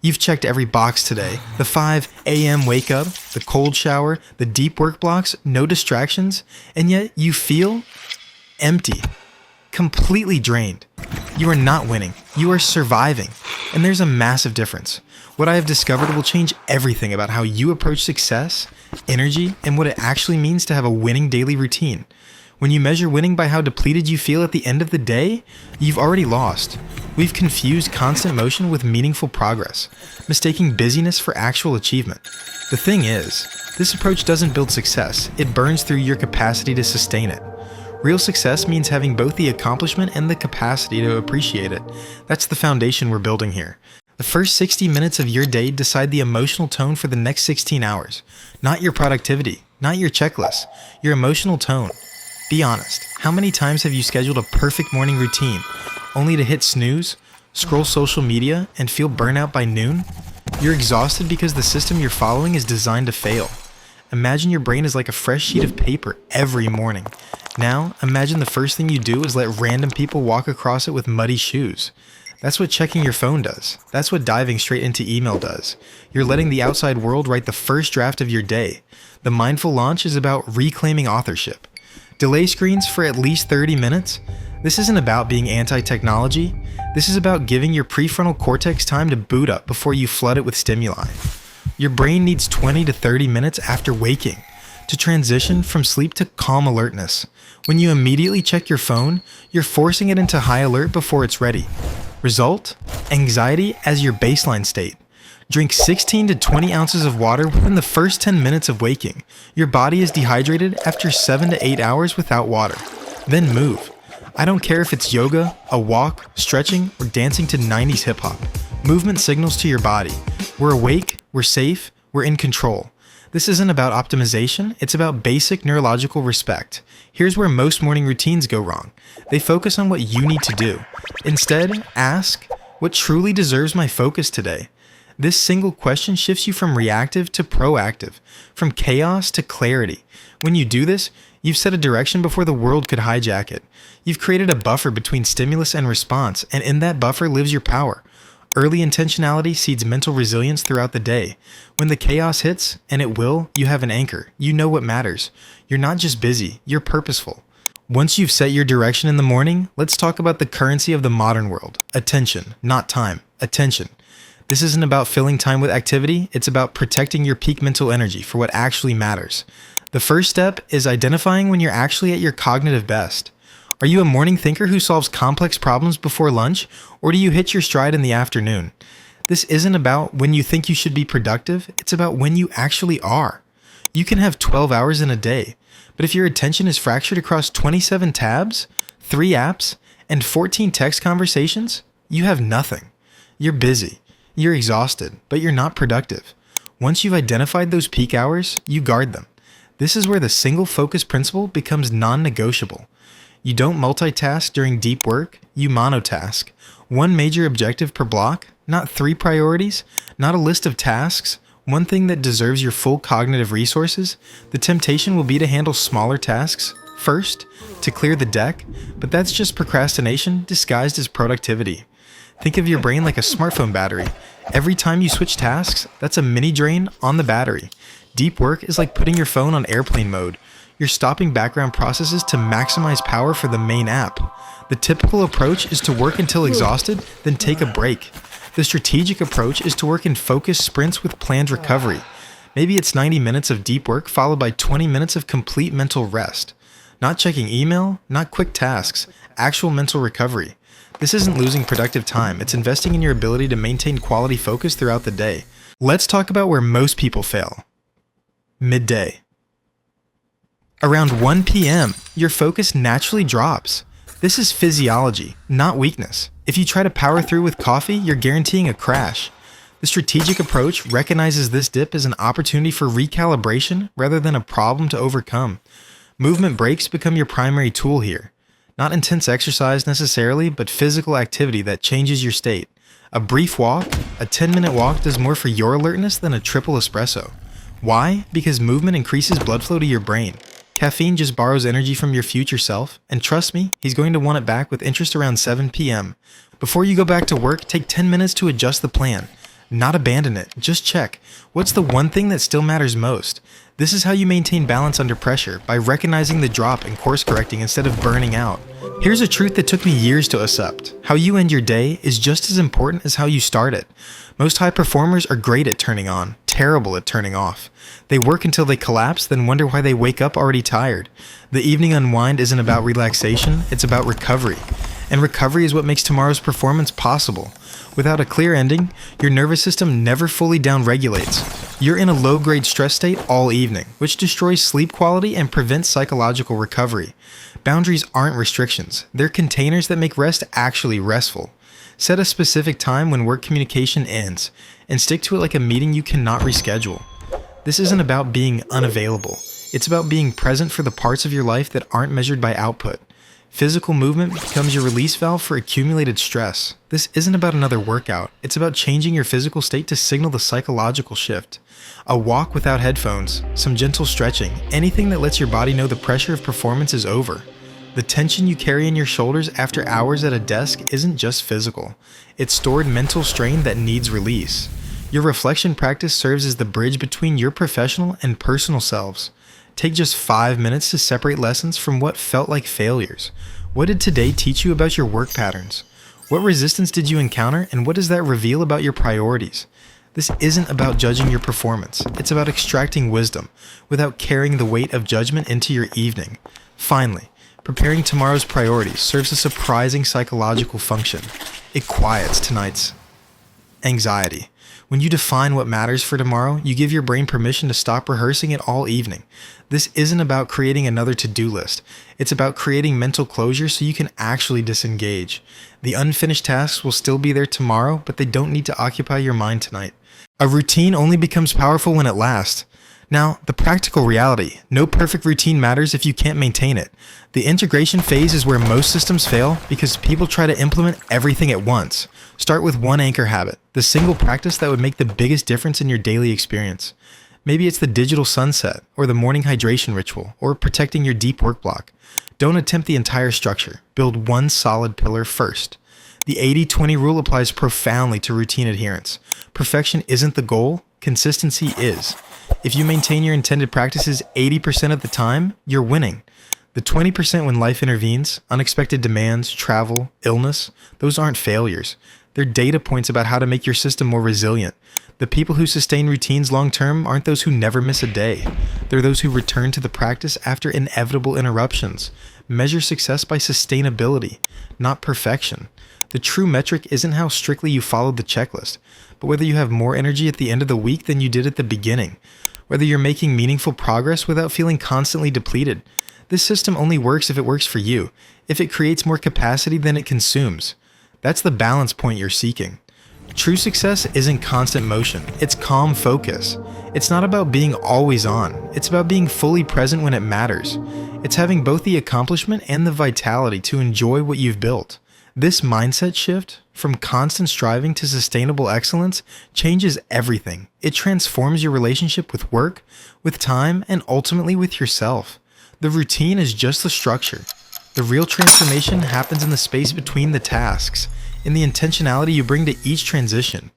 You've checked every box today. The 5 a.m. wake up, the cold shower, the deep work blocks, no distractions, and yet you feel empty, completely drained. You are not winning. You are surviving. And there's a massive difference. What I have discovered will change everything about how you approach success, energy, and what it actually means to have a winning daily routine. When you measure winning by how depleted you feel at the end of the day, you've already lost. We've confused constant motion with meaningful progress, mistaking busyness for actual achievement. The thing is, this approach doesn't build success, it burns through your capacity to sustain it. Real success means having both the accomplishment and the capacity to appreciate it. That's the foundation we're building here. The first 60 minutes of your day decide the emotional tone for the next 16 hours. Not your productivity, not your checklist, your emotional tone. Be honest, how many times have you scheduled a perfect morning routine, only to hit snooze, scroll social media, and feel burnout by noon? You're exhausted because the system you're following is designed to fail. Imagine your brain is like a fresh sheet of paper every morning. Now, imagine the first thing you do is let random people walk across it with muddy shoes. That's what checking your phone does. That's what diving straight into email does. You're letting the outside world write the first draft of your day. The mindful launch is about reclaiming authorship. Delay screens for at least 30 minutes? This isn't about being anti-technology. This is about giving your prefrontal cortex time to boot up before you flood it with stimuli. Your brain needs 20 to 30 minutes after waking to transition from sleep to calm alertness. When you immediately check your phone, you're forcing it into high alert before it's ready. Result? Anxiety as your baseline state. Drink 16 to 20 ounces of water within the first 10 minutes of waking. Your body is dehydrated after 7 to 8 hours without water. Then move. I don't care if it's yoga, a walk, stretching, or dancing to 90s hip hop. Movement signals to your body. We're awake, we're safe, we're in control. This isn't about optimization, it's about basic neurological respect. Here's where most morning routines go wrong. They focus on what you need to do. Instead, ask, what truly deserves my focus today? This single question shifts you from reactive to proactive, from chaos to clarity. When you do this, you've set a direction before the world could hijack it. You've created a buffer between stimulus and response, and in that buffer lives your power. Early intentionality seeds mental resilience throughout the day. When the chaos hits, and it will, you have an anchor. You know what matters. You're not just busy, you're purposeful. Once you've set your direction in the morning, let's talk about the currency of the modern world. Attention, not time. Attention. This isn't about filling time with activity, it's about protecting your peak mental energy for what actually matters. The first step is identifying when you're actually at your cognitive best. Are you a morning thinker who solves complex problems before lunch, or do you hit your stride in the afternoon? This isn't about when you think you should be productive, it's about when you actually are. You can have 12 hours in a day, but if your attention is fractured across 27 tabs, 3 apps, and 14 text conversations, you have nothing. You're busy. You're exhausted, but you're not productive. Once you've identified those peak hours, you guard them. This is where the single focus principle becomes non-negotiable. You don't multitask during deep work, you monotask. One major objective per block, not 3 priorities, not a list of tasks, one thing that deserves your full cognitive resources. The temptation will be to handle smaller tasks first, to clear the deck, but that's just procrastination disguised as productivity. Think of your brain like a smartphone battery. Every time you switch tasks, that's a mini drain on the battery. Deep work is like putting your phone on airplane mode. You're stopping background processes to maximize power for the main app. The typical approach is to work until exhausted, then take a break. The strategic approach is to work in focused sprints with planned recovery. Maybe it's 90 minutes of deep work followed by 20 minutes of complete mental rest. Not checking email, not quick tasks, actual mental recovery. This isn't losing productive time, it's investing in your ability to maintain quality focus throughout the day. Let's talk about where most people fail. Midday. Around 1 p.m., your focus naturally drops. This is physiology, not weakness. If you try to power through with coffee, you're guaranteeing a crash. The strategic approach recognizes this dip as an opportunity for recalibration rather than a problem to overcome. Movement breaks become your primary tool here. Not intense exercise necessarily, but physical activity that changes your state. A brief walk, a 10-minute walk does more for your alertness than a triple espresso. Why? Because movement increases blood flow to your brain. Caffeine just borrows energy from your future self, and trust me, he's going to want it back with interest around 7 p.m. Before you go back to work, take 10 minutes to adjust the plan. Not abandon it, just check. What's the one thing that still matters most? This is how you maintain balance under pressure, by recognizing the drop and course correcting instead of burning out. Here's a truth that took me years to accept. How you end your day is just as important as how you start it. Most high performers are great at turning on, terrible at turning off. They work until they collapse, then wonder why they wake up already tired. The evening unwind isn't about relaxation, it's about recovery. And recovery is what makes tomorrow's performance possible. Without a clear ending, your nervous system never fully downregulates. You're in a low-grade stress state all evening, which destroys sleep quality and prevents psychological recovery. Boundaries aren't restrictions, they're containers that make rest actually restful. Set a specific time when work communication ends, and stick to it like a meeting you cannot reschedule. This isn't about being unavailable, it's about being present for the parts of your life that aren't measured by output. Physical movement becomes your release valve for accumulated stress. This isn't about another workout, it's about changing your physical state to signal the psychological shift. A walk without headphones, some gentle stretching, anything that lets your body know the pressure of performance is over. The tension you carry in your shoulders after hours at a desk isn't just physical, it's stored mental strain that needs release. Your reflection practice serves as the bridge between your professional and personal selves. Take just 5 minutes to separate lessons from what felt like failures. What did today teach you about your work patterns? What resistance did you encounter, and what does that reveal about your priorities? This isn't about judging your performance, it's about extracting wisdom without carrying the weight of judgment into your evening. Finally, preparing tomorrow's priorities serves a surprising psychological function. It quiets tonight's anxiety. When you define what matters for tomorrow, you give your brain permission to stop rehearsing it all evening. This isn't about creating another to-do list. It's about creating mental closure so you can actually disengage. The unfinished tasks will still be there tomorrow, but they don't need to occupy your mind tonight. A routine only becomes powerful when it lasts. Now, the practical reality: no perfect routine matters if you can't maintain it. The integration phase is where most systems fail because people try to implement everything at once. Start with one anchor habit, the single practice that would make the biggest difference in your daily experience. Maybe it's the digital sunset, or the morning hydration ritual, or protecting your deep work block. Don't attempt the entire structure. Build one solid pillar first. The 80-20 rule applies profoundly to routine adherence. Perfection isn't the goal, consistency is. If you maintain your intended practices 80% of the time, you're winning. The 20% when life intervenes, unexpected demands, travel, illness, those aren't failures. They're data points about how to make your system more resilient. The people who sustain routines long-term aren't those who never miss a day. They're those who return to the practice after inevitable interruptions. Measure success by sustainability, not perfection. The true metric isn't how strictly you followed the checklist, but whether you have more energy at the end of the week than you did at the beginning. Whether you're making meaningful progress without feeling constantly depleted. This system only works if it works for you, if it creates more capacity than it consumes. That's the balance point you're seeking. True success isn't constant motion, it's calm focus. It's not about being always on, it's about being fully present when it matters. It's having both the accomplishment and the vitality to enjoy what you've built. This mindset shift, from constant striving to sustainable excellence, changes everything. It transforms your relationship with work, with time, and ultimately with yourself. The routine is just the structure. The real transformation happens in the space between the tasks, in the intentionality you bring to each transition,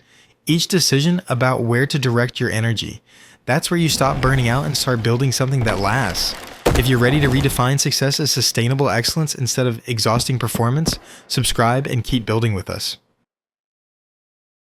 each decision about where to direct your energy. That's where you stop burning out and start building something that lasts. If you're ready to redefine success as sustainable excellence instead of exhausting performance, subscribe and keep building with us.